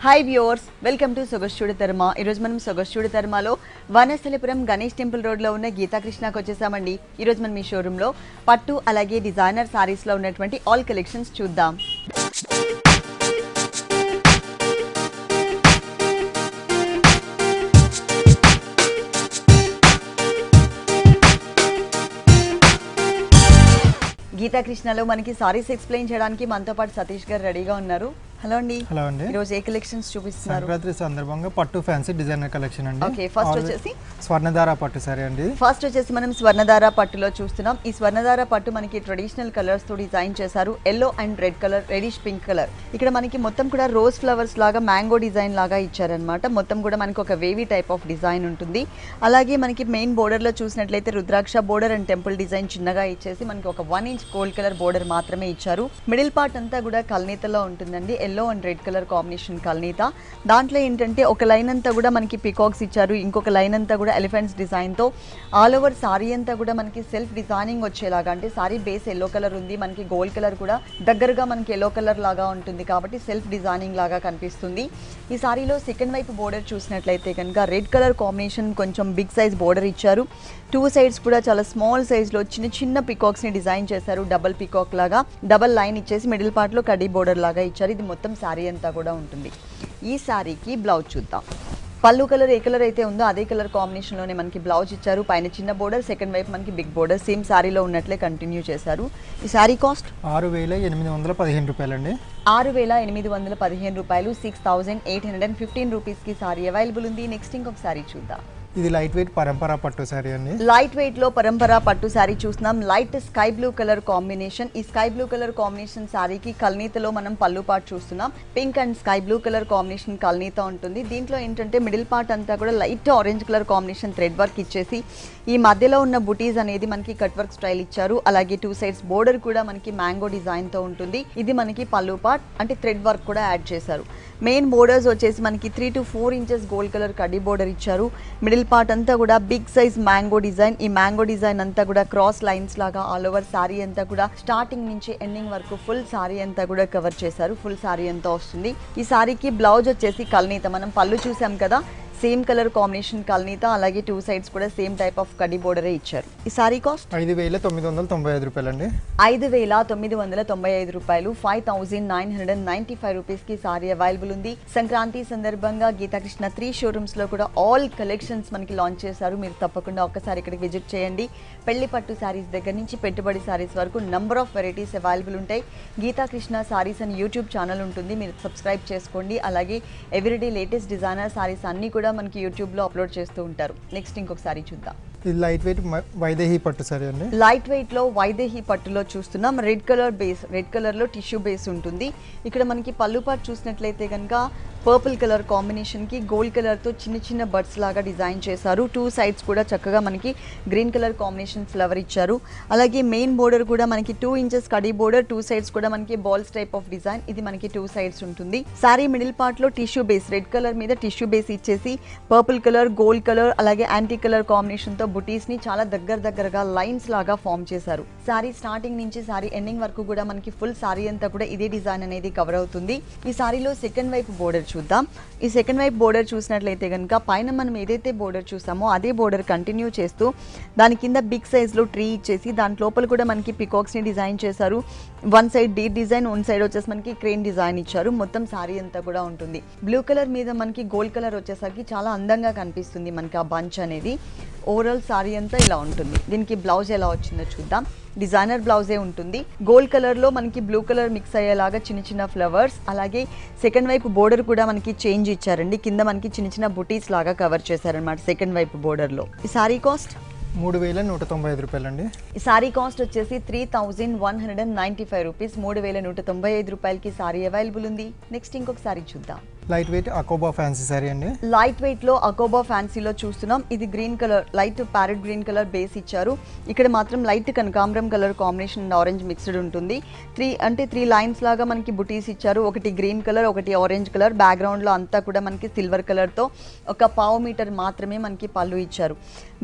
Hi viewers, welcome to సొగస్చూడి తర్మ. ఈరోజు మనం సొగస్చూడి తర్మలో వనస్థలిపురం గణేష్ టెంపుల్ రోడ్లో ఉన్న గీతాకృష్ణకి వచ్చేసామండి. ఈరోజు మనం ఈ షోరూంలో పట్టు అలాగే డిజైనర్ సారీస్లో ఉన్నటువంటి ఆల్ కలెక్షన్స్ చూద్దాం. గీతాకృష్ణలో మనకి సారీస్ ఎక్స్ప్లెయిన్ చేయడానికి మనతో పాటు సతీష్ గారు రెడీగా ఉన్నారు. హలో అండి. హలో అండి. ఈరోజు ఏ కలెక్షన్స్ చూపిస్తున్నారు? సంక్రాంతి సందర్భంగా పట్టు ఫ్యాన్సీ డిజైనర్ కలెక్షన్ అండి. ఓకే, ఫస్ట్ వచ్చేసి స్వర్ణధార పట్టు సారీ అండి. ఫస్ట్ వచ్చేసి మనం స్వర్ణధార పట్టులో చూస్తున్నాం. ఈ స్వర్ణధార పట్టు మనకి ట్రెడిషనల్ కలర్స్ తో డిజైన్ చేశారు. Yellow and red colour, reddish pink colour. ఇక్కడ మనకి మొత్తం కూడా రోజ్ ఫ్లవర్స్ లాగా మ్యాంగో డిజైన్ లాగా ఇచ్చారనమాట. మొత్తం కూడా మనకి ఒక వేవీ టైప్ ఆఫ్ డిజైన్ ఉంటుంది. అలాగే మనకి మెయిన్ బోర్డర్ లో చూసినట్లయితే రుద్రాక్ష బోర్డర్ అండ్ టెంపుల్ డిజైన్ చిన్నగా ఇచ్చేసి మనకి ఒక 1 ఇంచ్ గోల్డ్ కలర్ బోర్డర్ మాత్రమే ఇచ్చారు. మిడిల్ పార్ట్ అంతా కూడా కల్నీతలో ఉంటుందండి. Yellow and red colour combination కల్నీత. దాంట్లో ఏంటంటే ఒక లైన్ అంతా కూడా మనకి పికాక్స్ ఇచ్చారు, ఇంకొక లైన్ అంతా కూడా ఎలిఫెంట్స్ డిజైన్ తో ఆల్ ఓవర్ సారీ అంతా కూడా మనకి సెల్ఫ్ డిజైనింగ్ వచ్చేలాగా, అంటే సారీ బేస్ ఎల్లో కలర్ ఉంది, మనకి గోల్డ్ కలర్ కూడా దగ్గరగా మనకి ఎల్లో కలర్ లాగా ఉంటుంది కాబట్టి సెల్ఫ్ డిజైనింగ్ లాగా కనిపిస్తుంది. ఈ సారీలో సెకండ్ వైపు బోర్డర్ చూసినట్లయితే కనుక రెడ్ కలర్ కాంబినేషన్ కొంచెం బిగ్ సైజ్ బోర్డర్ ఇచ్చారు. 2 సైడ్స్ కూడా చాలా స్మాల్ సైజ్ లో చిన్న చిన్న పికాక్స్ ని డిజైన్ చేశారు. డబల్ పికాక్ లాగా డబల్ లైన్ ఇచ్చేసి మిడిల్ పార్ట్ లో కడీ బోర్డర్ లాగా ఇచ్చారు. ఇది మొత్తం సారీ అంతా కూడా ఉంటుంది. ఈ సారీకి బ్లౌజ్ చూద్దాం. పళ్ళు కలర్ ఏ కలర్ అయితే ఉందో అదే కలర్ కాంబినేషన్ లోనే మనకి బ్లౌజ్ ఇచ్చారు. పైన చిన్న బోర్డర్, సెకండ్ వైపు మనకి బిగ్ బోర్డర్ సేమ్ సారీలో ఉన్నట్లే కంటిన్యూ చేశారు. ఈ సారీ కాస్ట్ 6,815 రూపాయలండి. 6,815 రూపాయలు. 6,815 రూపీస్ కి సారీ అవైలబుల్ ఉంది. నెక్స్ట్ ఇంకొక సారీ చూద్దాం. ఇది లైట్ వెయిట్ పరంపరా పట్టు సారీ అండి. లైట్ వెయిట్ లో పరంపరా పట్టు సారీ చూస్తున్నాం. Light sky blue colour combination. ఈ స్కై బ్లూ కలర్ కాంబినేషన్ సారీకి కల్నీతలో మనం పళ్ళు పార్ట్ చూస్తున్నాం. Pink and sky blue colour combination కల్నీత ఉంటుంది. దీంట్లో ఏంటంటే మిడిల్ పార్ట్ అంతా కూడా light orange colour combination thread work ఇచ్చేసి ఈ మధ్యలో ఉన్న బుటీస్ అనేది మనకి కట్ వర్క్ స్టైల్ ఇచ్చారు. అలాగే 2 సైడ్స్ బోర్డర్ కూడా మనకి మ్యాంగో డిజైన్ తో ఉంటుంది. ఇది మనకి పళ్ళు పార్ట్, అంటే థ్రెడ్ వర్క్ కూడా యాడ్ చేశారు. మెయిన్ బోర్డర్స్ వచ్చేసి మనకి 3 to 4 ఇంచెస్ గోల్డ్ కలర్ కడ్డీ బోర్డర్ ఇచ్చారు. మిడిల్ పార్ట్ అంతా కూడా బిగ్ సైజ్ మ్యాంగో డిజైన్. ఈ మ్యాంగో డిజైన్ అంతా కూడా క్రాస్ లైన్స్ లాగా ఆల్ ఓవర్ సారీ అంతా కూడా స్టార్టింగ్ నుంచి ఎండింగ్ వరకు ఫుల్ సారీ అంతా కూడా కవర్ చేశారు. ఫుల్ సారీ అంతా వస్తుంది. ఈ సారీకి బ్లౌజ్ వచ్చేసి కల్నీత. మనం పళ్ళు చూసాం కదా, సేమ్ కలర్ కాంబినేషన్ కల్నీత. అలాగే 2 సైడ్స్ కూడా సేమ్ టైప్ ఆఫ్ కడ్డీ బోర్డరే ఇచ్చారు. ఈ సారీ కాస్ట్ 5,995 రూపాయలండి. 5,995 రూపాయలు. 5,995 రూపీస్ కి సారీ అవైలబుల్ ఉంది. సంక్రాంతి సందర్భంగా గీతాకృష్ణ 3 షోరూమ్స్ లో కూడా ఆల్ కలెక్షన్స్ మనకి లాంచ్ చేశారు. మీరు తప్పకుండా ఒక్కసారి ఇక్కడికి విజిట్ చేయండి. పెళ్లి పట్టు సారీస్ దగ్గర నుంచి పెట్టుబడి సారీస్ వరకు నంబర్ ఆఫ్ వెరైటీస్ అవైలబుల్ ఉంటాయి. గీతాకృష్ణ సారీస్ అని యూట్యూబ్ ఛానల్ ఉంటుంది, మీరు సబ్స్క్రైబ్ చేసుకోండి. అలాగే ఎవ్రీడే లేటెస్ట్ డిజైనర్ సారీస్ అన్ని కూడా మనకి యూట్యూబ్ లో అప్లోడ్ చేస్తూ ఉంటారు. నెక్స్ట్ ఇంకొక సారీ చూద్దాం. ఇది లైట్ వెయిట్ వైదేహి పట్టు సారీ అండి. లైట్ వెయిట్ లో వైదేహి పట్టులో చూస్తున్నాం. Red colour base, red colour లో టిష్యూ బేస్ ఉంటుంది. ఇక్కడ మనకి పళ్ళు పార్ట్ చూసినట్లయితే కనుక పర్పుల్ కలర్ కాంబినేషన్ కి గోల్డ్ కలర్ తో చిన్న చిన్న బర్డ్స్ లాగా డిజైన్ చేశారు. 2 సైడ్స్ కూడా చక్కగా మనకి గ్రీన్ కలర్ కాంబినేషన్ ఫ్లవర్ ఇచ్చారు. అలాగే మెయిన్ బోర్డర్ కూడా మనకి 2 ఇంచెస్ కడీ బోర్డర్, 2 సైడ్స్ కూడా మనకి బాల్స్ టైప్ ఆఫ్ డిజైన్. ఇది మనకి 2 సైడ్స్ ఉంటుంది. సారీ మిడిల్ పార్ట్ లో టిష్యూ బేస్, రెడ్ కలర్ మీద టిష్యూ బేస్ ఇచ్చేసి పర్పుల్ కలర్, గోల్డ్ కలర్ అలాగే యాంటీ కలర్ కాంబినేషన్ తో బుటీస్ ని చాలా దగ్గరగా లైన్స్ లాగా ఫామ్ చేశారు. సారీ స్టార్టింగ్ నుంచి సారీ ఎండింగ్ వరకు కూడా మనకి ఫుల్ సారీ అంతా కూడా ఇదే డిజైన్ అనేది కవర్ అవుతుంది. ఈ సారీలో సెకండ్ వైపు బోర్డర్ చూద్దాం. ఈ సెకండ్ వైపు బోర్డర్ చూసినట్లయితే కనుక పైన మనం ఏదైతే బోర్డర్ చూసామో అదే బోర్డర్ కంటిన్యూ చేస్తూ దాని కింద బిగ్ సైజ్ లో ట్రీ ఇచ్చేసి దాని లోపల కూడా మనకి పికాక్స్ ని డిజైన్ చేశారు. 1 సైడ్ డీర్ డిజైన్, 1 సైడ్ వచ్చేసి మనకి క్రేన్ డిజైన్ ఇచ్చారు. మొత్తం సారీ అంతా కూడా ఉంటుంది. బ్లూ కలర్ మీద మనకి గోల్డ్ కలర్ వచ్చేసరికి చాలా అందంగా కనిపిస్తుంది మనకి ఆ బంచ్ అనేది. ఓవరాల్ సారీ అంతా ఇలా ఉంటుంది. దీనికి బ్లౌజ్ ఎలా వచ్చిందో చూద్దాం. డిజైనర్ బ్లౌజే ఉంటుంది. గోల్డ్ కలర్ లో మనకి బ్లూ కలర్ మిక్స్ అయ్యేలాగా చిన్న చిన్న ఫ్లవర్స్, అలాగే సెకండ్ వైపు బోర్డర్ కూడా మనకి చేంజ్ ఇచ్చారండి. కింద మనకి చిన్న చిన్న బుటీస్ లాగా కవర్ చేశారనమాట సెకండ్ వైపు బోర్డర్ లో. ఈ సారీ కాస్ట్ 3,195 రూపాయలండి. ఈ సారీ కాస్ట్ వచ్చేసి 3,195 రూపీస్. 3,195 రూపాయలకి సారీ అవైలబుల్ ఉంది. నెక్స్ట్ ఇంకొక సారీ చూద్దాం. లైట్ వెయిట్ అకోబా ఫ్యాన్సీ సారీ అండి. లైట్ వెయిట్ లో అకోబా ఫ్యాన్సీలో చూస్తున్నాం. ఇది green colour, light parrot green colour base ఇచ్చారు. ఇక్కడ మాత్రం లైట్ కనకాంబరం కలర్ కాంబినేషన్ ఆరెంజ్ మిక్స్డ్ ఉంటుంది. 3 లైన్స్ లాగా మనకి బుటీస్ ఇచ్చారు. ఒకటి గ్రీన్ కలర్, ఒకటి ఆరెంజ్ కలర్. బ్యాక్గ్రౌండ్ లో అంతా కూడా మనకి సిల్వర్ కలర్ తో ఒక పావు మీటర్ మాత్రమే మనకి పళ్ళు ఇచ్చారు.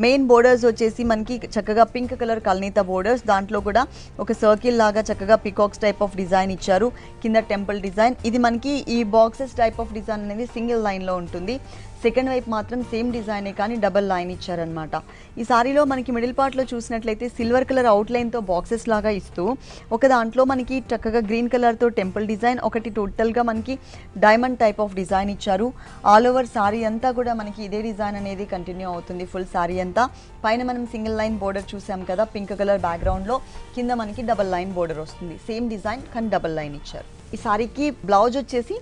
మెయిన్ బోర్డర్స్ వచ్చేసి మనకి చక్కగా పింక్ కలర్ కల్నీత బోర్డర్స్. దాంట్లో కూడా ఒక సర్కిల్ లాగా చక్కగా పికాక్స్ టైప్ ఆఫ్ డిజైన్ ఇచ్చారు. కింద టెంపుల్ డిజైన్. ఇది మనకి ఈ boxes type of of design అనేది సింగిల్ లైన్లో ఉంటుంది. సెకండ్ వైపు మాత్రం సేమ్ డిజైనే కానీ డబల్ లైన్ ఇచ్చారనమాట. ఈ సారీలో మనకి మిడిల్ పార్ట్లో చూసినట్లయితే సిల్వర్ కలర్ అవుట్లైన్తో బాక్సెస్ లాగా ఇస్తూ ఒక దాంట్లో మనకి చక్కగా గ్రీన్ కలర్తో టెంపుల్ డిజైన్, ఒకటి టోటల్గా మనకి డైమండ్ టైప్ ఆఫ్ డిజైన్ ఇచ్చారు. ఆల్ ఓవర్ సారీ అంతా కూడా మనకి ఇదే డిజైన్ అనేది కంటిన్యూ అవుతుంది. ఫుల్ సారీ అంతా పైన మనం సింగిల్ లైన్ బోర్డర్ చూసాం కదా పింక్ కలర్ బ్యాక్గ్రౌండ్లో, కింద మనకి డబల్ లైన్ బోర్డర్ వస్తుంది. సేమ్ డిజైన్ కానీ డబల్ లైన్ ఇచ్చారు. ఈ సారీకి బ్లౌజ్ వచ్చేసి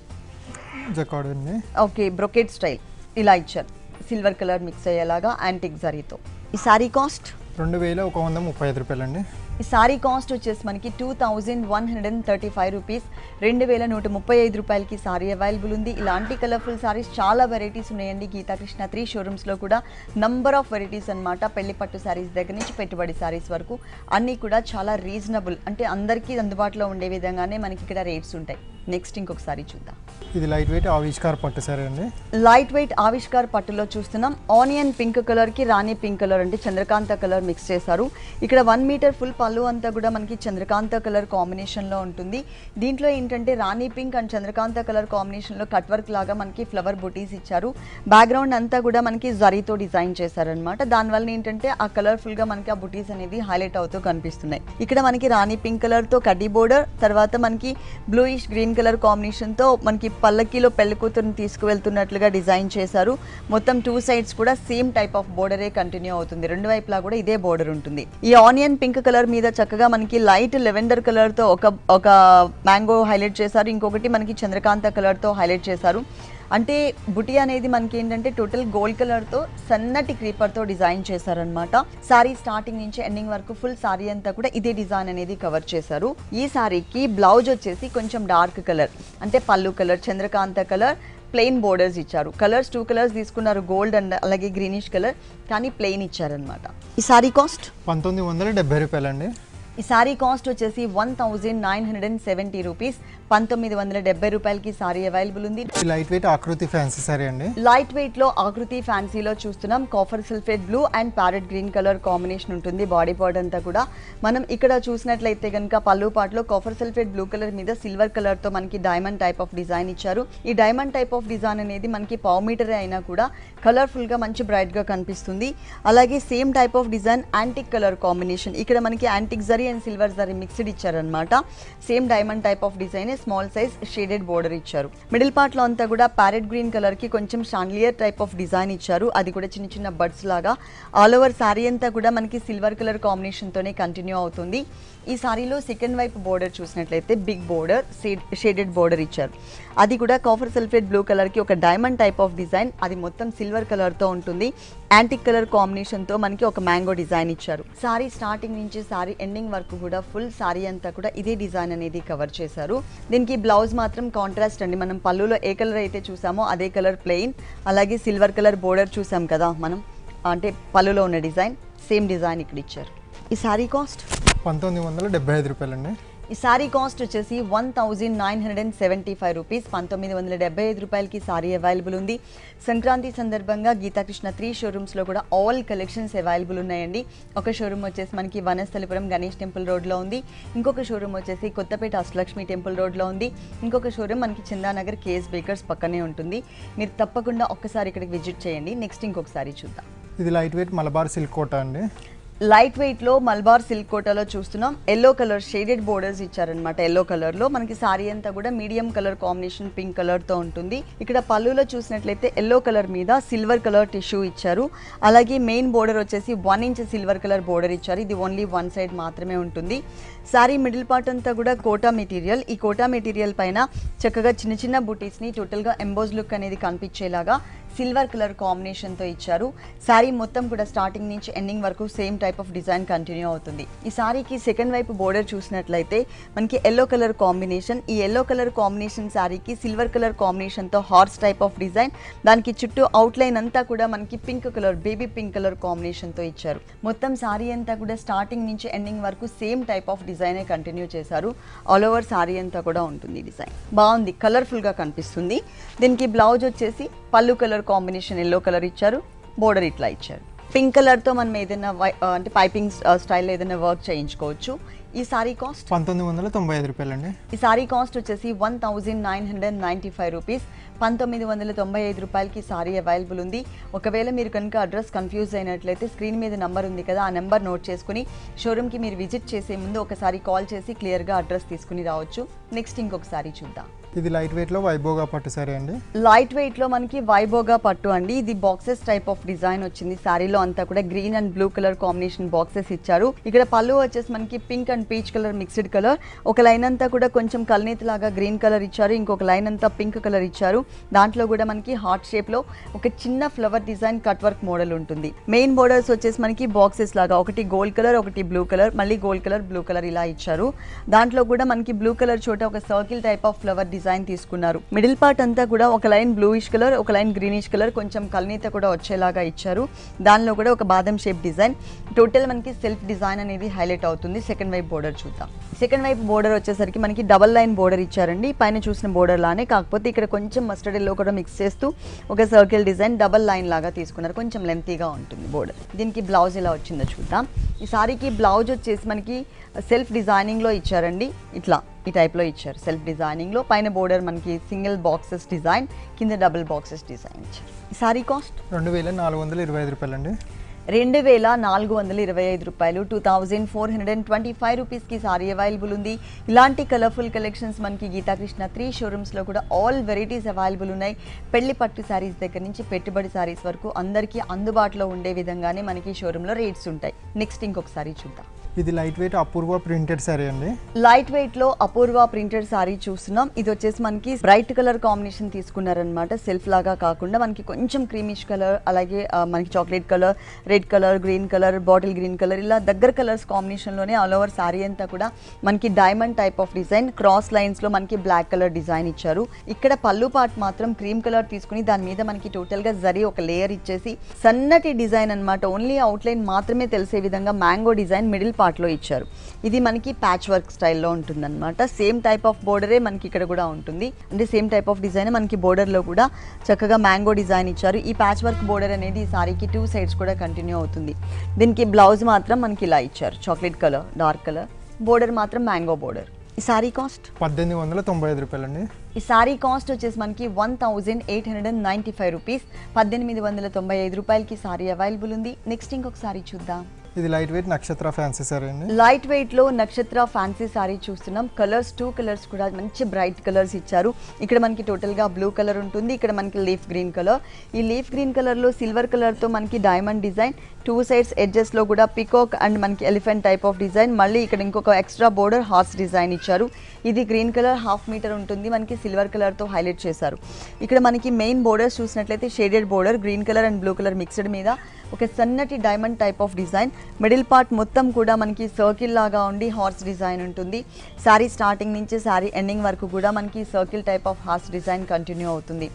జకార్డ్ అండి. ఓకే, బ్రొకెట్ స్టైల్ ఇలా ఇచ్చారు, సిల్వర్ కలర్ మిక్స్ అయ్యేలాగా యాంటిక్ జరీతో. ఈ సారీ కాస్ట్ 2135 రూపాయలండి. ఈ సారీ కాస్ట్ వచ్చేసి మనకి 2135 రూపీస్, 2135 రూపాయలకి సారీ అవైలబుల్ ఉంది. ఇలాంటి కలర్ఫుల్ సారీస్ చాలా వెరైటీస్ ఉన్నాయండి గీతాకృష్ణ 3 షోరూమ్స్లో కూడా. నంబర్ ఆఫ్ వెరైటీస్ అనమాట. పెళ్లి పట్టు సారీస్ దగ్గర నుంచి పెట్టుబడి సారీస్ వరకు అన్నీ కూడా చాలా రీజనబుల్, అంటే అందరికీ అందుబాటులో ఉండే విధంగానే మనకి ఇక్కడ రేట్స్ ఉంటాయి. నెక్స్ట్ ఇంకొకసారి చూద్దాం. ఇది లైట్ వెయిట్ ఆవిష్కార్ పట్టు సారీ అండి. లైట్ వెయిట్ ఆవిష్కార్ పట్టులో చూస్తున్నాం. ఆనియన్ పింక్ కలర్కి రాణి పింక్ కలర్ అంటే చంద్రకాంత కలర్ మిక్స్ చేశారు. ఇక్కడ 1 మీటర్ ఫుల్ పళ్ళు అంతా కూడా మనకి చంద్రకాంత కలర్ కాంబినేషన్లో ఉంటుంది. దీంట్లో ఏంటంటే రాణి పింక్ అండ్ చంద్రకాంత కలర్ కాంబినేషన్లో కట్ వర్క్ లాగా మనకి ఫ్లవర్ బుటీస్ ఇచ్చారు. బ్యాక్గ్రౌండ్ అంతా కూడా మనకి జరీతో డిజైన్ చేశారనమాట. దానివల్ల ఏంటంటే ఆ కలర్ఫుల్గా మనకి ఆ బుటీస్ అనేది హైలైట్ అవుతూ కనిపిస్తున్నాయి. ఇక్కడ మనకి రాణి పింక్ కలర్తో కడ్డీ బోర్డర్, తర్వాత మనకి బ్లూయిష్ గ్రీన్ కలర్ కాంబినేషన్తో మనకి పల్లకీలో పెళ్లి కూతురుని తీసుకువెళ్తున్నట్లుగా డిజైన్ చేశారు. మొత్తం 2 సైడ్స్ కూడా సేమ్ టైప్ ఆఫ్ బోర్డరే కంటిన్యూ అవుతుంది. 2 వైపులా కూడా ఇదే బోర్డర్ ఉంటుంది. ఈ ఆనియన్ పింక్ కలర్ మీద చక్కగా మనకి లైట్ లెవెండర్ కలర్తో ఒక మ్యాంగో హైలైట్ చేశారు, ఇంకొకటి మనకి చంద్రకాంత కలర్తో హైలైట్ చేశారు. అంటే బుటీ అనేది మనకి ఏంటంటే టోటల్ గోల్డ్ కలర్తో సన్నటి క్రీపర్తో డిజైన్ చేశారనమాట. సారీ స్టార్టింగ్ నుంచి ఎండింగ్ వరకు ఫుల్ సారీ అంతా కూడా ఇదే డిజైన్ అనేది కవర్ చేశారు. ఈ సారీకి బ్లౌజ్ వచ్చేసి కొంచెం డార్క్ కలర్, అంటే పళ్ళు colour Chandrakanta colour, plain borders ఇచ్చారు. కలర్స్ 2 కలర్స్ తీసుకున్నారు, గోల్డ్ అండ్ అలాగే గ్రీనిష్ కలర్, కానీ ప్లెయిన్ ఇచ్చారనమాట. ఈ సారీ కాస్ట్ 1970 రూపాయలండి. ఈ సారీ కాస్ట్ వచ్చేసి 1970 రూపీస్, 1970 రూపాయలకి సారీ అవైలబుల్ ఉంది. Light weight Aakruthi fancy sari అండి. లైట్ వెయిట్ లో ఆకృతి ఫ్యాన్సీలో చూస్తున్నాం. Copper sulphate blue and parrot green colour combination ఉంటుంది బాడీ పార్ట్ అంతా కూడా. మనం ఇక్కడ చూసినట్లయితే కనుక పళ్ళు పార్ట్లో కాఫర్ సల్ఫేట్ బ్లూ కలర్ మీద సిల్వర్ కలర్ తో మనకి డైమండ్ టైప్ ఆఫ్ డిజైన్ ఇచ్చారు. ఈ డైమండ్ టైప్ ఆఫ్ డిజైన్ అనేది మనకి పావు మీటర్ అయినా కూడా కలర్ఫుల్ గా మంచి బ్రైట్ గా కనిపిస్తుంది. అలాగే same type of design antique colour combination, ఇక్కడ మనకి antique zari and silver zari mixed ఇచ్చారనమాట. Same diamond type of design, small size shaded border ఇచ్చారు. మిడిల్ పార్ట్ లో అంతా కూడా ప్యారెట్ గ్రీన్ కలర్ కి కొంచెం షాండ్లియర్ టైప్ ఆఫ్ డిజైన్ ఇచ్చారు, అది కూడా చిన్న చిన్న బడ్స్ లాగా. ఆల్ ఓవర్ సారీ అంతా కూడా మనకి సిల్వర్ కలర్ కాంబినేషన్ తోనే కంటిన్యూ అవుతుంది. ఈ సారీలో సెకండ్ వైపు బోర్డర్ చూసినట్లయితే బిగ్ బోర్డర్ షేడెడ్ బోర్డర్ ఇచ్చారు. అది కూడా కాఫర్ సల్ఫేట్ బ్లూ కలర్ కి ఒక డైమండ్ టైప్ ఆఫ్ డిజైన్, అది మొత్తం సిల్వర్ కలర్ తో ఉంటుంది. యాంటిక్ కలర్ కాంబినేషన్ తో మనకి ఒక మ్యాంగో డిజైన్ ఇచ్చారు. సారీ స్టార్టింగ్ నుంచి సారీ ఎండింగ్ వరకు కూడా ఫుల్ సారీ అంతా కూడా ఇదే డిజైన్ అనేది కవర్ చేశారు. దీనికి బ్లౌజ్ మాత్రం కాంట్రాస్ట్ అండి. మనం పళ్ళులో ఏ కలర్ అయితే చూసామో అదే కలర్ ప్లెయిన్, అలాగే సిల్వర్ కలర్ బోర్డర్ చూసాం కదా మనం, అంటే పళ్ళులో ఉన్న డిజైన్ సేమ్ డిజైన్ ఇక్కడ ఇచ్చారు. ఈ సారీ కాస్ట్ 1975 రూపాయలండి. ఈ సారీ కాస్ట్ వచ్చేసి 1975 రూపీస్, 1975 రూపాయలకి సారీ అవైలబుల్ ఉంది. సంక్రాంతి సందర్భంగా గీతాకృష్ణ 3 షోరూమ్స్లో కూడా ఆల్ కలెక్షన్స్ అవైలబుల్ ఉన్నాయండి. ఒక షోరూమ్ వచ్చేసి మనకి వనస్థలిపురం గణేష్ టెంపుల్ రోడ్లో ఉంది, ఇంకొక షోరూమ్ వచ్చేసి కొత్తపేట అష్టలక్ష్మి టెంపుల్ రోడ్లో ఉంది, ఇంకొక షోరూమ్ మనకి చందానగర్ కేఎస్ బేకర్స్ పక్కనే ఉంటుంది. మీరు తప్పకుండా ఒక్కసారి ఇక్కడికి విజిట్ చేయండి. నెక్స్ట్ ఇంకొకసారి చూద్దాం. ఇది లైట్ వెయిట్ మలబార్ సిల్క్ కోట అండి. లైట్ వెయిట్ లో మల్బార్ సిల్క్ కోటాలో చూస్తున్నాం. ఎల్లో కలర్ షేడెడ్ బోర్డర్స్ ఇచ్చారనమాట. ఎల్లో కలర్ లో మనకి సారీ అంతా కూడా medium colour combination pink colour తో ఉంటుంది. ఇక్కడ పళ్ళులో చూసినట్లయితే ఎల్లో కలర్ మీద సిల్వర్ కలర్ టిష్యూ ఇచ్చారు. అలాగే మెయిన్ బోర్డర్ వచ్చేసి 1 ఇంచ్ సిల్వర్ కలర్ బోర్డర్ ఇచ్చారు. ఇది ఓన్లీ 1 సైడ్ మాత్రమే ఉంటుంది. సారీ మిడిల్ పార్ట్ అంతా కూడా కోటా మెటీరియల్. ఈ కోటా మెటీరియల్ పైన చక్కగా చిన్న చిన్న బుటీస్ ని టోటల్ గా ఎంబోజ్ లుక్ అనేది కనిపించేలాగా సిల్వర్ కలర్ కాంబినేషన్ తో ఇచ్చారు. సారీ మొత్తం కూడా స్టార్టింగ్ నుంచి ఎండింగ్ వరకు same type of design continue అవుతుంది. ఈ సారీకి సెకండ్ వైపు బోర్డర్ చూసినట్లయితే మనకి ఎల్లో కలర్ కాంబినేషన్. ఈ ఎల్లో కలర్ కాంబినేషన్ సారీకి సిల్వర్ కలర్ కాంబినేషన్ తో హార్స్ టైప్ ఆఫ్ డిజైన్, దానికి చుట్టూ అవుట్ లైన్ అంతా కూడా మనకి pink colour baby pink colour combination తో ఇచ్చారు. మొత్తం సారీ అంతా కూడా స్టార్టింగ్ నుంచి ఎండింగ్ వరకు సేమ్ టైప్ ఆఫ్ డిజైనే కంటిన్యూ చేశారు. ఆల్ ఓవర్ సారీ అంతా కూడా ఉంటుంది డిజైన్. బాగుంది, కలర్ఫుల్ గా కనిపిస్తుంది. దీనికి బ్లౌజ్ వచ్చేసి పళ్ళు కలర్ కాంబినేషన్ ఎల్లో కలర్ ఇచ్చారు, బోర్డర్ ఇట్లా ఇచ్చారు. పింక్ కలర్తో మనం ఏదైనా అంటే పైపింగ్ స్టైల్లో ఏదైనా వర్క్ చేయించుకోవచ్చు. ఈ సారీ కాస్ట్ 1995 రూపాయలండి. ఈ సారీ కాస్ట్ వచ్చేసి 1995 రూపీస్. 1995 రూపాయలకి సారీ అవైలబుల్ ఉంది. ఒకవేళ మీరు కనుక అడ్రస్ కన్ఫ్యూజ్ అయినట్లయితే స్క్రీన్ మీద నెంబర్ ఉంది కదా, ఆ నెంబర్ నోట్ చేసుకుని షోరూమ్కి మీరు విజిట్ చేసే ముందు ఒకసారి కాల్ చేసి క్లియర్గా అడ్రస్ తీసుకుని రావచ్చు. నెక్స్ట్ ఇంకొక సారీ చూద్దాం. ఇది లైట్ వెయిట్లో వైభోగా పట్టు సారీ అండి. లైట్ వెయిట్లో మనకి వైభోగా పట్టు అండి. ఇది బాక్సెస్ టైప్ ఆఫ్ డిజైన్ వచ్చింది. సారీలో అంతా కూడా green and blue colour combination boxes ఇచ్చారు. ఇక్కడ పళ్ళు వచ్చేసి మనకి pink and peach colour mixed colour. ఒక లైన్ అంతా కూడా కొంచెం కల్నేతి లాగా గ్రీన్ కలర్ ఇచ్చారు, ఇంకొక లైన్ అంతా పింక్ కలర్ ఇచ్చారు. దాంట్లో కూడా మనకి హార్ట్ షేప్ లో ఒక చిన్న flower design cut work model ఉంటుంది. మెయిన్ బోర్డర్స్ వచ్చేసి మనకి బాక్సెస్ లాగా ఒకటి గోల్డ్ కలర్, ఒకటి బ్లూ కలర్, మళ్ళీ గోల్డ్ కలర్, బ్లూ కలర్ ఇలా ఇచ్చారు. దాంట్లో కూడా మనకి బ్లూ కలర్ చోట ఒక circle type of flower design తీసుకున్నారు. మిడిల్ పార్ట్ అంతా కూడా ఒక లైన్ బ్లూయిష్ కలర్, ఒక లైన్ గ్రీనిష్ కలర్, కొంచెం కల్నీత కూడా వచ్చేలాగా ఇచ్చారు. దానిలో కూడా ఒక బాదం షేప్ డిజైన్. టోటల్ మనకి సెల్ఫ్ డిజైన్ అనేది హైలైట్ అవుతుంది. సెకండ్ వైపు బోర్డర్ చూద్దాం. సెకండ్ వైపు బోర్డర్ వచ్చేసరికి మనకి డబల్ లైన్ బోర్డర్ ఇచ్చారండి. పైన చూసిన బోర్డర్ లానే, కాకపోతే ఇక్కడ కొంచెం మస్టర్డ్ ఎల్లో కూడా మిక్స్ చేస్తూ ఒక సర్కిల్ డిజైన్ డబల్ లైన్ లాగా తీసుకున్నారు. కొంచెం లెంతీగా ఉంటుంది బోర్డర్. దీనికి బ్లౌజ్ ఎలా వచ్చిందో చూద్దాం. ఈ సారీకి బ్లౌజ్ వచ్చేసి మనకి సెల్ఫ్ డిజైనింగ్లో ఇచ్చారండి. ఇట్లా ఈ టైప్లో ఇచ్చారు సెల్ఫ్ డిజైనింగ్లో. పైన బోర్డర్ మనకి సింగిల్ బాక్సెస్ డిజైన్, కింద డబుల్ బాక్సెస్ డిజైన్ ఇచ్చారు. ఈ సారీ కాస్ట్ 2425 రూపాయలండి. 2425 రూపాయలు. 2425 రూపీస్కి సారీ అవైలబుల్ ఉంది. ఇలాంటి కలర్ఫుల్ కలెక్షన్స్ మనకి గీతాకృష్ణ 3 షోరూమ్స్లో కూడా ఆల్ వెరైటీస్ అవైలబుల్ ఉన్నాయి. పెళ్లి పట్టు శారీస్ దగ్గర నుంచి పెట్టుబడి శారీస్ వరకు అందరికీ అందుబాటులో ఉండే విధంగానే మనకి షోరూంలో రేట్స్ ఉంటాయి. నెక్స్ట్ ఇంకొక సారీ చూద్దాం. ఇది లైట్ వెయిట్ అపూర్వ ప్రింటెడ్ సారీ అండి. లైట్ వెయిట్ లో అపూర్వ ప్రింటెడ్ సారీ చూస్తున్నాం. ఇది వచ్చేసి మనకి బ్రైట్ కలర్ కాంబినేషన్ తీసుకున్నారనమాట. సెల్ఫ్ లాగా కాకుండా మనకి కొంచెం క్రీమిష్ కలర్, అలాగే మనకి chocolate colour, red colour, green colour, bottle green colour, ఇలా దగ్గర కలర్స్ కాంబినేషన్లోనే ఆల్ ఓవర్ సారీ అంతా కూడా మనకి diamond type of design, cross lines లో మనకి బ్లాక్ కలర్ డిజైన్ ఇచ్చారు. ఇక్కడ పళ్ళు పార్ట్ మాత్రం క్రీమ్ కలర్ తీసుకుని దాని మీద మనకి టోటల్ గా జరీ ఒక లేయర్ ఇచ్చేసి సన్నటి డిజైన్ అనమాట. ఓన్లీ అవుట్లైన్ మాత్రమే తెలిసే విధంగా మ్యాంగో డిజైన్ మిడిల్ పార్ట్ లో ఇచ్చారు. ఇది మనకి ప్యాచ్ వర్క్ స్టైల్లో ఉంటుంది అనమాట. సేమ్ టైప్ ఆఫ్ బోర్డరే మనకి ఇక్కడ కూడా ఉంటుంది. అంటే సేమ్ టైప్ ఆఫ్ డిజైన్ మనకి బోర్డర్ లో కూడా చక్కగా మ్యాంగో డిజైన్ ఇచ్చారు. ఈ ప్యాచ్ వర్క్ బోర్డర్ అనేది ఈ సారీకి 2 సైడ్స్ కూడా కంటిన్యూ అవుతుంది. దీనికి బ్లౌజ్ మాత్రం మనకి ఇలా ఇచ్చారు, chocolate colour, dark colour. Border మాత్రం మ్యాంగో బోర్డర్. ఈ సారీ కాస్ట్ 1895 రూపాయలండి. ఈ సారీ కాస్ట్ వచ్చేసి మనకి 1895 రూపీస్. 1895 రూపాయలకి సారీ అవైలబుల్ ఉంది. నెక్స్ట్ ఇంకొక సారీ చూద్దాం. ఇది లైట్ వెయిట్ నక్షత్ర ఫ్యాన్సీ సారీ అండి. లైట్ వెయిట్ లో నక్షత్ర ఫ్యాన్సీ సారీ చూస్తున్నాం. కలర్స్ 2 కలర్స్ కూడా మంచి బ్రైట్ కలర్స్ ఇచ్చారు. ఇక్కడ మనకి టోటల్ గా బ్లూ కలర్ ఉంటుంది, ఇక్కడ మనకి లీఫ్ గ్రీన్ కలర్. ఈ లీఫ్ గ్రీన్ కలర్ లో సిల్వర్ కలర్ తో మనకి డైమండ్ డిజైన్, 2 సైడ్స్ ఎడ్జెస్ లో కూడా పికాక్ అండ్ మనకి ఎలిఫెంట్ టైప్ ఆఫ్ డిజైన్. మళ్ళీ ఇక్కడ ఇంకొక ఎక్స్ట్రా బోర్డర్ హార్స్ డిజైన్ ఇచ్చారు. ఇది గ్రీన్ కలర్ 1/2 మీటర్ ఉంటుంది, మనకి సిల్వర్ కలర్ తో హైలైట్ చేశారు. ఇక్కడ మనకి మెయిన్ బోర్డర్స్ చూసినట్లయితే shaded border green colour and blue colour mixed మీద ఒక సన్నటి diamond type of design. Middle part మొత్తం కూడా మనకి సర్కిల్ లాగా ఉండి హార్స్ డిజైన్ ఉంటుంది. శారీ స్టార్టింగ్ నుంచి శారీ ఎండింగ్ వరకు కూడా మనకి circle type of horse design continue అవుతుంది.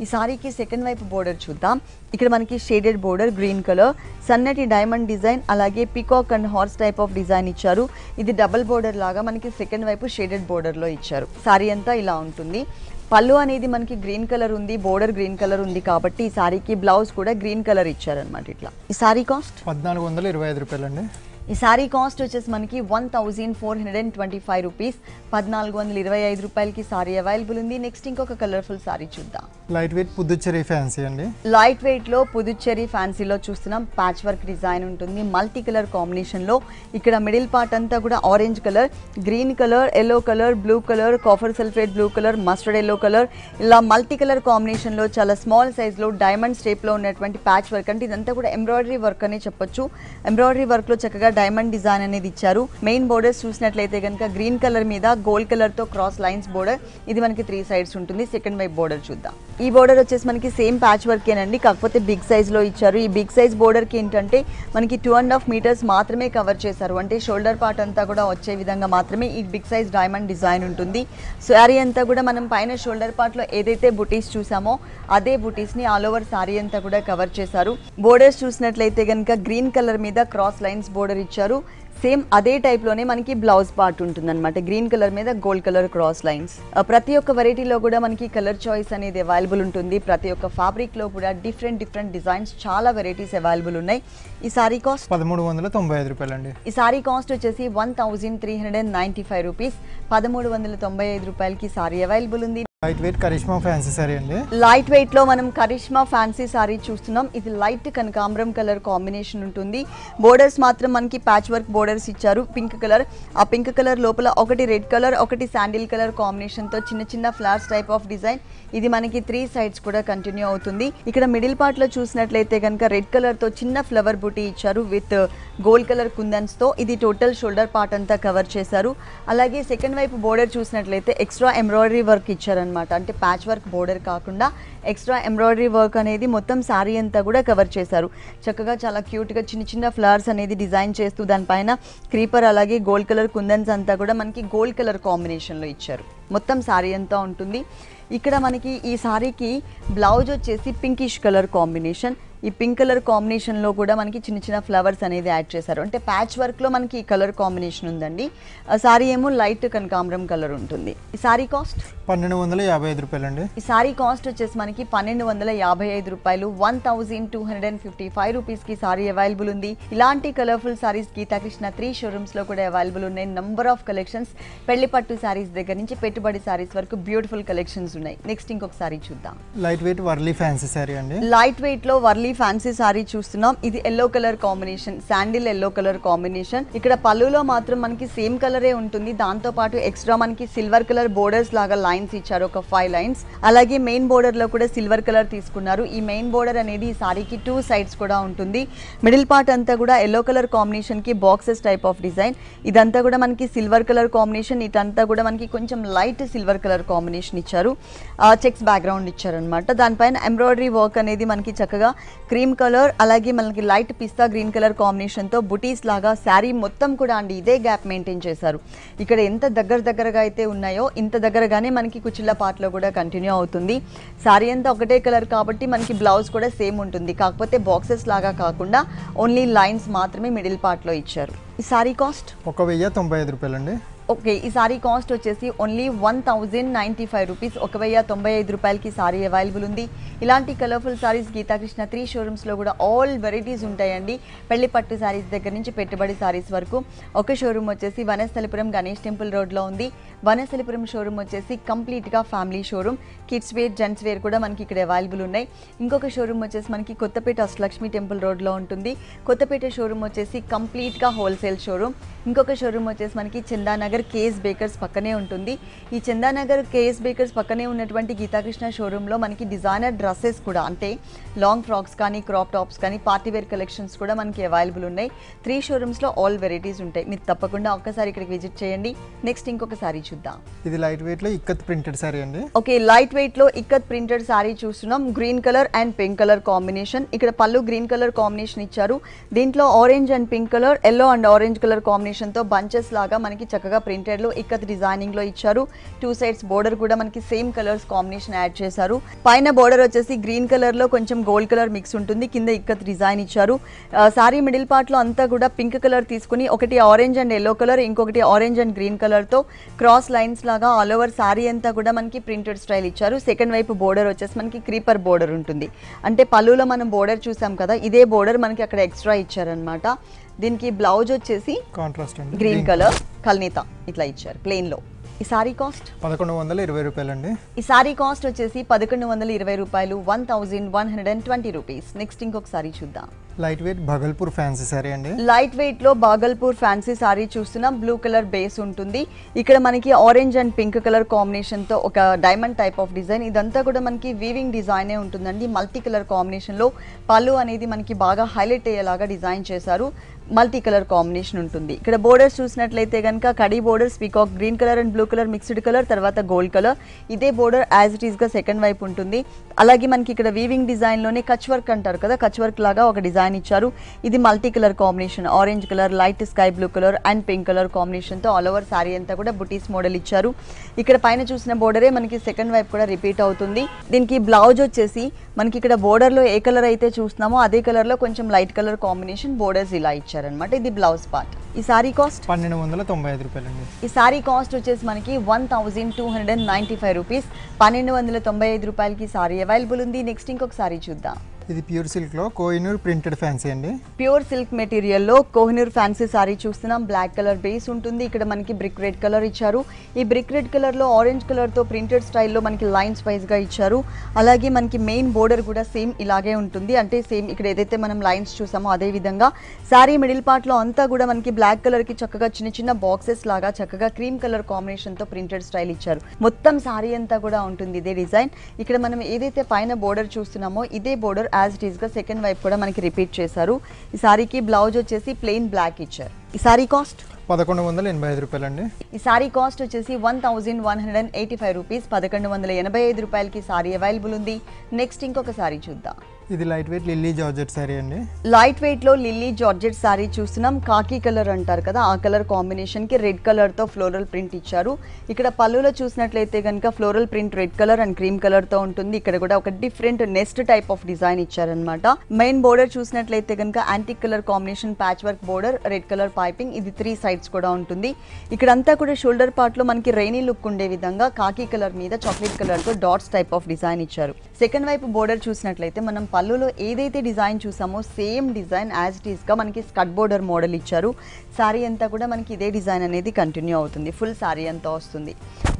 ఈ సారీకి సెకండ్ వైపు బోర్డర్ చూద్దాం. ఇక్కడ మనకి షేడెడ్ బోర్డర్ గ్రీన్ కలర్, సన్నటి డైమండ్ డిజైన్, అలాగే peacock and horse type of design ఇచ్చారు. ఇది డబుల్ బోర్డర్ లాగా మనకి సెకండ్ వైపు షేడెడ్ బోర్డర్లో ఇచ్చారు. సారీ అంతా ఇలా ఉంటుంది. పళ్ళు అనేది మనకి గ్రీన్ కలర్ ఉంది, బోర్డర్ గ్రీన్ కలర్ ఉంది కాబట్టి ఈ సారీకి బ్లౌజ్ కూడా గ్రీన్ కలర్ ఇచ్చారనమాట. ఇట్లా ఈ సారీ కాస్ట్ 1425 రూపాయలండి. ఈ సారీ కాస్ట్ వచ్చేసి మనకి 1425 రూపీస్. 1425 రూపాయలకి సారీ అవైలబుల్ ఉంది. నెక్స్ట్ ఇంకొక కలర్ఫుల్ సారీ చూద్దాం. లైట్ వెయిట్ పుదుచ్చేరి ఫ్యాన్సీ అండి. లైట్ వెయిట్ లో పుదుచ్చేరి ఫ్యాన్సీలో చూస్తున్నాం. ప్యాచ్ వర్క్ డిజైన్ ఉంటుంది మల్టీ కలర్ కాంబినేషన్ లో. ఇక్కడ మిడిల్ పార్ట్ అంతా కూడా orange colour, green colour, yellow colour, blue colour, copper sulphate blue colour, mustard yellow colour, ఇలా మల్టీ కలర్ కాంబినేషన్ లో చాలా స్మాల్ సైజ్ లో డైమండ్ షేప్ లో ఉన్నటువంటి ప్యాచ్ వర్క్. అంటే ఇదంతా కూడా ఎంబ్రాయిడరీ వర్క్ అని చెప్పొచ్చు. ఎంబ్రాయిడరీ వర్క్ లో చక్కగా డైమండ్ డిజైన్ అనేది ఇచ్చారు. మెయిన్ బోర్డర్స్ చూసినట్లయితే కనుక గ్రీన్ కలర్ మీద గోల్డ్ కలర్ తో క్రాస్ లైన్స్ బోర్డర్. ఇది మనకి 3 సైడ్స్ ఉంటుంది. సెకండ్ వైపు బోర్డర్ చూద్దాం. ఈ బోర్డర్ వచ్చేసి మనకి సేమ్ ప్యాచ్ వర్క్ ఏనండి, కాకపోతే బిగ్ సైజ్ లో ఇచ్చారు. ఈ బిగ్ సైజ్ బోర్డర్ కి ఏంటంటే మనకి 2.5 మీటర్స్ మాత్రమే కవర్ చేశారు. అంటే షోల్డర్ పార్ట్ అంతా కూడా వచ్చే విధంగా మాత్రమే ఈ బిగ్ సైజ్ డైమండ్ డిజైన్ ఉంటుంది. శారీ అంతా కూడా మనం పైన షోల్డర్ పార్ట్ లో ఏదైతే బుటీస్ చూసామో అదే బుటీస్ ని ఆల్ ఓవర్ శారీ అంతా కూడా కవర్ చేశారు. బోర్డర్స్ చూసినట్లయితే కనుక గ్రీన్ కలర్ మీద క్రాస్ లైన్స్ బోర్డర్ ఇచ్చారు. సేమ్ అదే టైప్ లోనే మనకి బ్లౌజ్ పార్ట్ ఉంటుందన్నమాట. గ్రీన్ కలర్ మీద గోల్డ్ కలర్ క్రాస్ లైన్స్. ప్రతి ఒక్క వెరైటీలో కూడా మనకి కలర్ చాయిస్ అనేది అవైలబుల్ ఉంటుంది. ప్రతి ఒక్క ఫ్యాబ్రిక్ లో కూడా డిఫరెంట్ డిజైన్స్ చాలా వెరైటీస్ అవైలబుల్ ఉన్నాయి. ఈ సారీ కాస్ట్ 1395 రూపాయలండి. ఈ సారీ కాస్ట్ వచ్చేసి 1395 రూపీస్. 1395 రూపాయలకి సారీ అవైలబుల్ ఉంది. Light weight Karishma fancy sari అండి. లైట్ వెయిట్ లో మనం కరిష్మా ఫ్యాన్సీ సారీ చూస్తున్నాం. ఇది లైట్ కనకాంబరం కలర్ కాంబినేషన్ ఉంటుంది. బోర్డర్స్ మాత్రం మనకి ప్యాచ్ వర్క్ బోర్డర్స్ ఇచ్చారు. పింక్ కలర్, ఆ పింక్ కలర్ లోపల ఒకటి రెడ్ కలర్, ఒకటి శాండిల్ కలర్ కాంబినేషన్ తో చిన్న ఫ్లవర్స్ టైప్ ఆఫ్ డిజైన్. ఇది మనకి 3 సైడ్స్ కూడా కంటిన్యూ అవుతుంది. ఇక్కడ మిడిల్ పార్ట్ లో చూసినట్లయితే కనుక రెడ్ కలర్ తో చిన్న ఫ్లవర్ బుటీ ఇచ్చారు విత్ గోల్డ్ కలర్ కుందన్స్ తో. ఇది టోటల్ షోల్డర్ పార్ట్ అంతా కవర్ చేశారు. అలాగే సెకండ్ వైపు బోర్డర్ చూసినట్లయితే ఎక్స్ట్రా ఎంబ్రాయిడరీ వర్క్ ఇచ్చారు. అంటే ప్యాచ్ వర్క్ బోర్డర్ కాకుండా ఎక్స్ట్రా ఎంబ్రాయిడరీ వర్క్ అనేది మొత్తం సారీ అంతా కూడా కవర్ చేశారు. చక్కగా చాలా క్యూట్గా చిన్న ఫ్లవర్స్ అనేది డిజైన్ చేస్తూ దానిపైన క్రీపర్ అలాగే గోల్డ్ కలర్ కుందన్స్ అంతా కూడా మనకి గోల్డ్ కలర్ కాంబినేషన్లో ఇచ్చారు. మొత్తం సారీ అంతా ఉంటుంది. ఇక్కడ మనకి ఈ సారీకి బ్లౌజ్ వచ్చేసి పింకిష్ కలర్ కాంబినేషన్. ఈ పింక్ కలర్ కాంబినేషన్లో కూడా మనకి చిన్న ఫ్లవర్స్ అనేది యాడ్ చేశారు. అంటే ప్యాచ్ వర్క్లో మనకి ఈ కలర్ కాంబినేషన్ ఉందండి. సారీ ఏమో లైట్ కనకాంబరం కలర్ ఉంటుంది. ఈ సారీ కాస్ట్ 1255 రూపాయలండి. ఈ సారీ కాస్ట్ వచ్చేసి మనకి 1255 రూపాయలు. 1255 రూపీస్కి సారీ అవైలబుల్ ఉంది. ఇలాంటి కలర్ఫుల్ సారీస్ గీతాకృష్ణ 3 షోరూమ్స్లో కూడా అవైలబుల్ ఉన్నాయి. నంబర్ ఆఫ్ కలెక్షన్స్, పెళ్లి పట్టు సారీస్ దగ్గర నుంచి పెట్టుబడి సారీస్ వరకు బ్యూటిఫుల్ కలెక్షన్స్ ఉన్నాయి. నెక్స్ట్ ఇంకొక సారీ చూద్దాం. Light weight Worli fancy sari అండి. లైట్ వెయిట్ లో వర్లీ ఫ్యాన్సీ సారీ చూస్తున్నాం. ఇది yellow colour combination, sandal yellow colour combination. ఇక్కడ పళ్ళులో మాత్రం మనకి సేమ్ కలరే ఉంటుంది. దాంతో పాటు ఎక్స్ట్రా మనకి సిల్వర్ కలర్ బోర్డర్స్ లాగా లైన్స్ ఇచ్చారు, ఒక 5 లైన్స్. అలాగే మెయిన్ బోర్డర్ లో కూడా సిల్వర్ కలర్ తీసుకున్నారు. ఈ మెయిన్ బోర్డర్ అనేది ఈ సారీకి 2 సైడ్స్ కూడా ఉంటుంది. మిడిల్ పార్ట్ అంతా కూడా ఎల్లో కలర్ కాంబినేషన్ కి బాక్సెస్ టైప్ ఆఫ్ డిజైన్. ఇదంతా కూడా మనకి సిల్వర్ కలర్ కాంబినేషన్. ఇదంతా కూడా మనకి కొంచెం లైట్ సిల్వర్ కలర్ కాంబినేషన్ ఇచ్చారు. చెక్స్ బ్యాక్గ్రౌండ్ ఇచ్చారు అనమాట. దానిపైన ఎంబ్రాయిడరీ వర్క్ అనేది మనకి చక్కగా క్రీమ్ కలర్ అలాగే మనకి లైట్ పిస్తా గ్రీన్ కలర్ కాంబినేషన్తో బుటీస్ లాగా శారీ మొత్తం కూడా అండి ఇదే గ్యాప్ మెయింటైన్ చేశారు. ఇక్కడ ఎంత దగ్గరగా అయితే ఉన్నాయో ఇంత దగ్గరగానే మనకి కుచిళ్ళ పార్ట్లో కూడా కంటిన్యూ అవుతుంది. శారీ అంతా ఒకటే కలర్ కాబట్టి మనకి బ్లౌజ్ కూడా సేమ్ ఉంటుంది. కాకపోతే బాక్సెస్ లాగా కాకుండా ఓన్లీ లైన్స్ మాత్రమే మిడిల్ పార్ట్లో ఇచ్చారు. ఈ శారీ కాస్ట్ 1095 రూపాయలండి. ఓకే, ఈ సారీ కాస్ట్ వచ్చేసి ఓన్లీ 1095 రూపీస్. 1095 రూపాయలకి సారీ అవైలబుల్ ఉంది. ఇలాంటి కలర్ఫుల్ సారీస్ గీతాకృష్ణ 3 షోరూమ్స్లో కూడా ఆల్ వెరైటీస్ ఉంటాయండి. పెళ్లి పట్టు సారీస్ దగ్గర నుంచి పెట్టుబడి సారీస్ వరకు. ఒక షోరూమ్ వచ్చేసి వనస్థలిపురం గణేష్ టెంపుల్ రోడ్లో ఉంది. వనస్థలిపురం షోరూమ్ వచ్చేసి కంప్లీట్గా family showroom. Kids wear, gents wear కూడా మనకి ఇక్కడ అవైలబుల్ ఉన్నాయి. ఇంకొక షోరూమ్ వచ్చేసి మనకి కొత్తపేట అష్టలక్ష్మి టెంపుల్ రోడ్లో ఉంటుంది. కొత్తపేట షోరూమ్ వచ్చేసి కంప్లీట్గా హోల్సేల్ షోరూమ్. ఇంకొక షోరూమ్ వచ్చేసి మనకి చందానగర్ కేఎస్ బేకర్స్ పక్కనే ఉంటుంది. ఈ చందానగర్ కేఎస్ బేకర్స్ పక్కనే ఉన్నటువంటి గీతాకృష్ణ షోరూంలో మనకి డిజైనర్ డ్రెస్సెస్ కూడా అంటే లాంగ్ ఫ్రాక్స్ కానీ క్రాప్ టాప్స్ కానీ పార్టీవేర్ కలెక్షన్స్ కూడా మనకి అవైలబుల్ ఉన్నాయి. 3 షోరూమ్స్లో ఆల్ వెరైటీస్ ఉంటాయి. మీరు తప్పకుండా ఒక్కసారి ఇక్కడికి విజిట్ చేయండి. నెక్స్ట్ ఇంకొక సారీ చూద్దాం. ఇది లైట్ వెయిట్ లో ఇక్కత్ ప్రింటెడ్ సారీ అండి. ఓకే, లైట్ వెయిట్ లో ఇక్కత్ ప్రింటెడ్ సారీ చూస్తున్నాం. Green colour and pink colour combination. ఇక్కడ పళ్ళు గ్రీన్ కలర్ కాంబినేషన్ ఇచ్చారు. దీంట్లో orange and pink colour, yellow and orange colour combination తో బంచెస్ లాగా మనకి చక్కగా ప్రింటెడ్ లో ఇక్కత్ డిజైనింగ్ లో ఇచ్చారు. 2 సైడ్స్ బోర్డర్ కూడా మనకి సేమ్ కలర్స్ కాంబినేషన్ యాడ్ చేశారు. పైన బోర్డర్ వచ్చేసి గ్రీన్ కలర్ లో కొంచెం గోల్డ్ కలర్ మిక్స్ ఉంటుంది. కింద ఇక్కత్ డిజైన్ ఇచ్చారు. సారీ మిడిల్ పార్ట్ లో అంతా కూడా పింక్ కలర్ తీసుకుని ఒకటి ఆరెంజ్ అండ్ ఎల్లో కలర్, ఇంకొకటి ఆరెంజ్ అండ్ గ్రీన్ కలర్ తో క్రాస్ లైన్స్ లాగా ఆల్ ఓవర్ సారీ అంతా కూడా మనకి ప్రింటెడ్ స్టైల్ ఇచ్చారు. సెకండ్ వైపు బోర్డర్ వచ్చేసి మనకి క్రీపర్ బోర్డర్ ఉంటుంది. అంటే పళ్ళులో మనం బోర్డర్ చూసాం కదా, ఇదే బోర్డర్ మనకి అక్కడ ఎక్స్ట్రా ఇచ్చారనమాట. దీనికి బ్లౌజ్ వచ్చేసి కాంట్రాస్ట్ అండి, గ్రీన్ కలర్ కల్నేత ఇట్లా ఇచ్చారు ప్లెయిన్ లో. ఈ సారీ కాస్ట్ 1120 రూపాయలండి. ఈ సారీ కాస్ట్ వచ్చేసి 1120 రూపాయలు. 1120 రూపీస్. నెక్స్ట్ ఇంకొక సారీ చూద్దాం. Light wait Bhagalpur fancy sari అండి. లైట్ వెయిట్ లో భాగల్పూర్ ఫ్యాన్సీ సారీ చూస్తున్నాం. బ్లూ కలర్ బేస్ ఉంటుంది. ఇక్కడ మనకి orange and pink colour combination తో ఒక డైమండ్ టైప్ ఆఫ్ డిజైన్. ఇదంతా కూడా మనకి వీవింగ్ డిజైనే ఉంటుందండి. మల్టీ కలర్ కాంబినేషన్ లో పళ్ళు అనేది మనకి బాగా హైలైట్ అయ్యేలాగా డిజైన్ చేశారు. మల్టీ కలర్ కాంబినేషన్ ఉంటుంది. ఇక్కడ బోర్డర్స్ చూసినట్లయితే కనుక khadi borders, peacock green colour and blue colour mixed colour, తర్వాత గోల్డ్ కలర్. ఇదే బోర్డర్ యాజ్ ఇట్ ఈస్ గా సెకండ్ వైపు ఉంటుంది. అలాగే మనకి ఇక్కడ వీవింగ్ డిజైన్ లోనే కచ్ వర్క్ అంటారు కదా, కచ్ వర్క్ లాగా ఒక డిజైన్ ఇచ్చారు. ఇది multi colour combination, orange colour, light sky blue colour and pink colour combination తో ఆల్ ఓవర్ సారీ అంతా కూడా బుటీస్ మోడల్ ఇచ్చారు. ఇక్కడ పైన చూసిన బోర్డరే మనకి సెకండ్ వైపు కూడా రిపీట్ అవుతుంది. దీనికి బ్లౌజ్ వచ్చేసి మనకి ఇక్కడ బోర్డర్ లో ఏ కలర్ అయితే చూస్తున్నామో అదే కలర్ లో కొంచెం లైట్ కలర్ కాంబినేషన్ బోర్డర్స్ ఇలా ఇచ్చారనమాట. ఇది బ్లౌజ్ పార్ట్. ఈ సారీ కాస్ట్ 1295 రూపాయలండి. ఈ సారీ కాస్ట్ వచ్చేసి మనకి 1295 రూపీస్. 1295 రూపాయలకి సారీ అవైలబుల్ ఉంది. నెక్స్ట్ ఇంకొక సారీ చూద్దాం. ఇది ప్యూర్ సిల్క్ లో కోహినూర్ ప్రింటెడ్ ఫ్యాన్సీ అండి. ప్యూర్ సిల్క్ మెటీరియల్ లో కోహినూర్ ఫ్యాన్సీ సారీ చూస్తున్నాం. బ్లాక్ కలర్ బేస్ ఉంటుంది. ఇక్కడ మనకి బ్రిక్ రెడ్ కలర్ ఇచ్చారు. ఈ బ్రిక్ రెడ్ కలర్ లో ఆరెంజ్ కలర్ తో ప్రింటెడ్ స్టైల్లో మనకి లైన్స్ వైజ్ గా ఇచ్చారు. అలాగే మనకి మెయిన్ బోర్డర్ కూడా సేమ్ ఇలాగే ఉంటుంది. అంటే సేమ్ ఇక్కడ ఏదైతే మనం లైన్స్ చూసామో అదే విధంగా సారీ మిడిల్ పార్ట్ లో అంతా కూడా మనకి బ్లాక్ కలర్ కి చక్కగా చిన్న చిన్న బాక్సెస్ లాగా చక్కగా క్రీమ్ కలర్ కాంబినేషన్ తో ప్రింటెడ్ స్టైల్ ఇచ్చారు. మొత్తం సారీ అంతా కూడా ఉంటుంది ఇదే డిజైన్. ఇక్కడ మనం ఏదైతే పైన బోర్డర్ చూస్తున్నామో ఇదే బోర్డర్ యాజ్ ఇట్ ఈస్ గా సెకండ్ వైపు కూడా మనకి రిపీట్ చేశారు. ఈ సారీకి బ్లౌజ్ వచ్చేసి ప్లెయిన్ బ్లాక్ ఇచ్చారు. ఈ సారీ కాస్ట్ 1185 రూపాయలండి. ఈ సారీ కాస్ట్ వచ్చేసి 1185 రూపీస్. 1185 రూపాయలకి సారీ అవైలబుల్ ఉంది. నెక్స్ట్ ఇంకొక సారీ చూద్దాం. ఇది light weight lily georgette sari అండి. లైట్ వెయిట్ లో లిల్లీ జార్జెట్ సారీ చూస్తున్నాం. కాకి కలర్ అంటారు కదా ఆ కలర్ కాంబినేషన్ కి రెడ్ కలర్ తో ఫ్లోరల్ ప్రింట్ ఇచ్చారు. ఇక్కడ పళ్ళులో చూసినట్లయితే కనుక floral print red colour and cream colour తో ఉంటుంది. ఇక్కడ కూడా ఒక different nest type of design ఇచ్చారనమాట. మెయిన్ బోర్డర్ చూసినట్లయితే కనుక antique colour combination patch work border, red colour piping. ఇది 3 సైడ్స్ కూడా ఉంటుంది. ఇక్కడంతా కూడా షోల్డర్ పార్ట్ లో మనకి రైనీ లుక్ ఉండే విధంగా కాకి కలర్ మీద చాక్లెట్ కలర్ తో డాట్స్ టైప్ ఆఫ్ డిజైన్ ఇచ్చారు. సెకండ్ వైపు బోర్డర్ చూసినట్లయితే మనం పళ్ళులో ఏదైతే డిజైన్ చూసామో same design as it is గా మనకి స్కట్ బోర్డర్ మోడల్ ఇచ్చారు. సారీ అంతా కూడా మనకి ఇదే డిజైన్ అనేది కంటిన్యూ అవుతుంది. ఫుల్ సారీ అంతా వస్తుంది.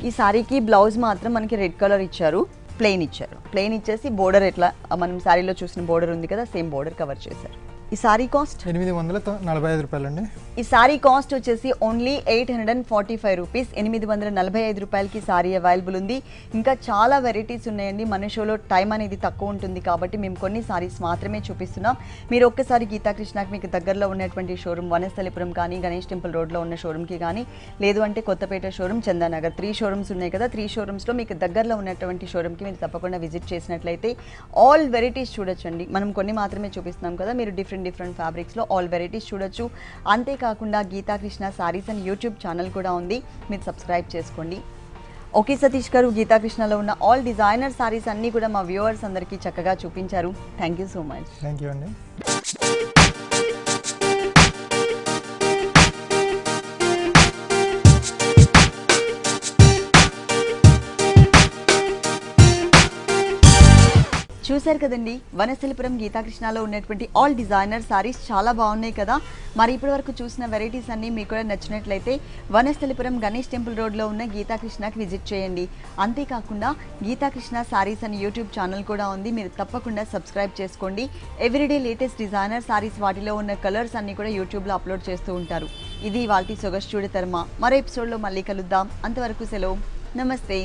ఈ సారీకి బ్లౌజ్ మాత్రం మనకి రెడ్ కలర్ ఇచ్చారు. ప్లెయిన్ ఇచ్చారు. ప్లెయిన్ ఇచ్చేసి బోర్డర్ ఎట్లా మనం సారీలో చూసిన బోర్డర్ ఉంది కదా సేమ్ బోర్డర్ కవర్ చేశారు. ఈ సారీ కాస్ట్ 845 రూపాయలండి. ఈ సారీ కాస్ట్ వచ్చేసి ఓన్లీ 845 రూపీస్. 845 రూపాయలకి సారీ అవైలబుల్ ఉంది. ఇంకా చాలా వెరైటీస్ ఉన్నాయండి. మన షోలో టైం అనేది తక్కువ ఉంటుంది కాబట్టి మేము కొన్ని సారీస్ మాత్రమే చూపిస్తున్నాం. మీరు ఒక్కసారి గీతాకృష్ణకి మీకు దగ్గరలో ఉన్నటువంటి షోరూమ్ వనస్థలిపురం కానీ గణేష్ టెంపుల్ రోడ్లో ఉన్న షోరూమ్కి కానీ లేదు అంటే కొత్తపేట షోరూమ్, చందానగర్ 3 షోరూమ్స్ ఉన్నాయి కదా. 3 షోరూమ్స్లో మీకు దగ్గరలో ఉన్నటువంటి షోరూమ్కి మీరు తప్పకుండా విజిట్ చేసినట్లయితే ఆల్ వెరైటీస్ చూడొచ్చండి. మనం కొన్ని మాత్రమే చూపిస్తున్నాం కదా. మీరు డిఫరెంట్ ఫ్యాబ్రిక్స్ లో ఆల్ వెరైటీస్ చూడొచ్చు. అంతేకాకుండా Geetha Krishna saris and YouTube channel కూడా ఉంది. మీరు సబ్స్క్రైబ్ చేసుకోండి. ఓకే సతీష్ గారు, గీతాకృష్ణలో ఉన్న ఆల్ డిజైనర్ సారీస్ అన్నీ కూడా మా వ్యూవర్స్ అందరికీ చక్కగా చూపించారు. Thank you so much. Thank you అండి. చూశారు కదండి, వనస్థలిపురం గీతాకృష్ణలో ఉన్నటువంటి ఆల్ డిజైనర్ సారీస్ చాలా బాగున్నాయి కదా. మరి ఇప్పటివరకు చూసిన వెరైటీస్ అన్నీ మీకు కూడా నచ్చినట్లయితే వనస్థలిపురం గణేష్ టెంపుల్ రోడ్లో ఉన్న గీతాకృష్ణకి విజిట్ చేయండి. అంతేకాకుండా గీతాకృష్ణ సారీస్ అని యూట్యూబ్ ఛానల్ కూడా ఉంది. మీరు తప్పకుండా సబ్స్క్రైబ్ చేసుకోండి. ఎవ్రీడే లేటెస్ట్ డిజైనర్ సారీస్ వాటిలో ఉన్న కలర్స్ అన్నీ కూడా యూట్యూబ్లో అప్లోడ్ చేస్తూ ఉంటారు. ఇది వాల్టి సొగస్ చూడతర్మ. మరో ఎపిసోడ్లో మళ్ళీ కలుద్దాం. అంతవరకు సెలవు. నమస్తే.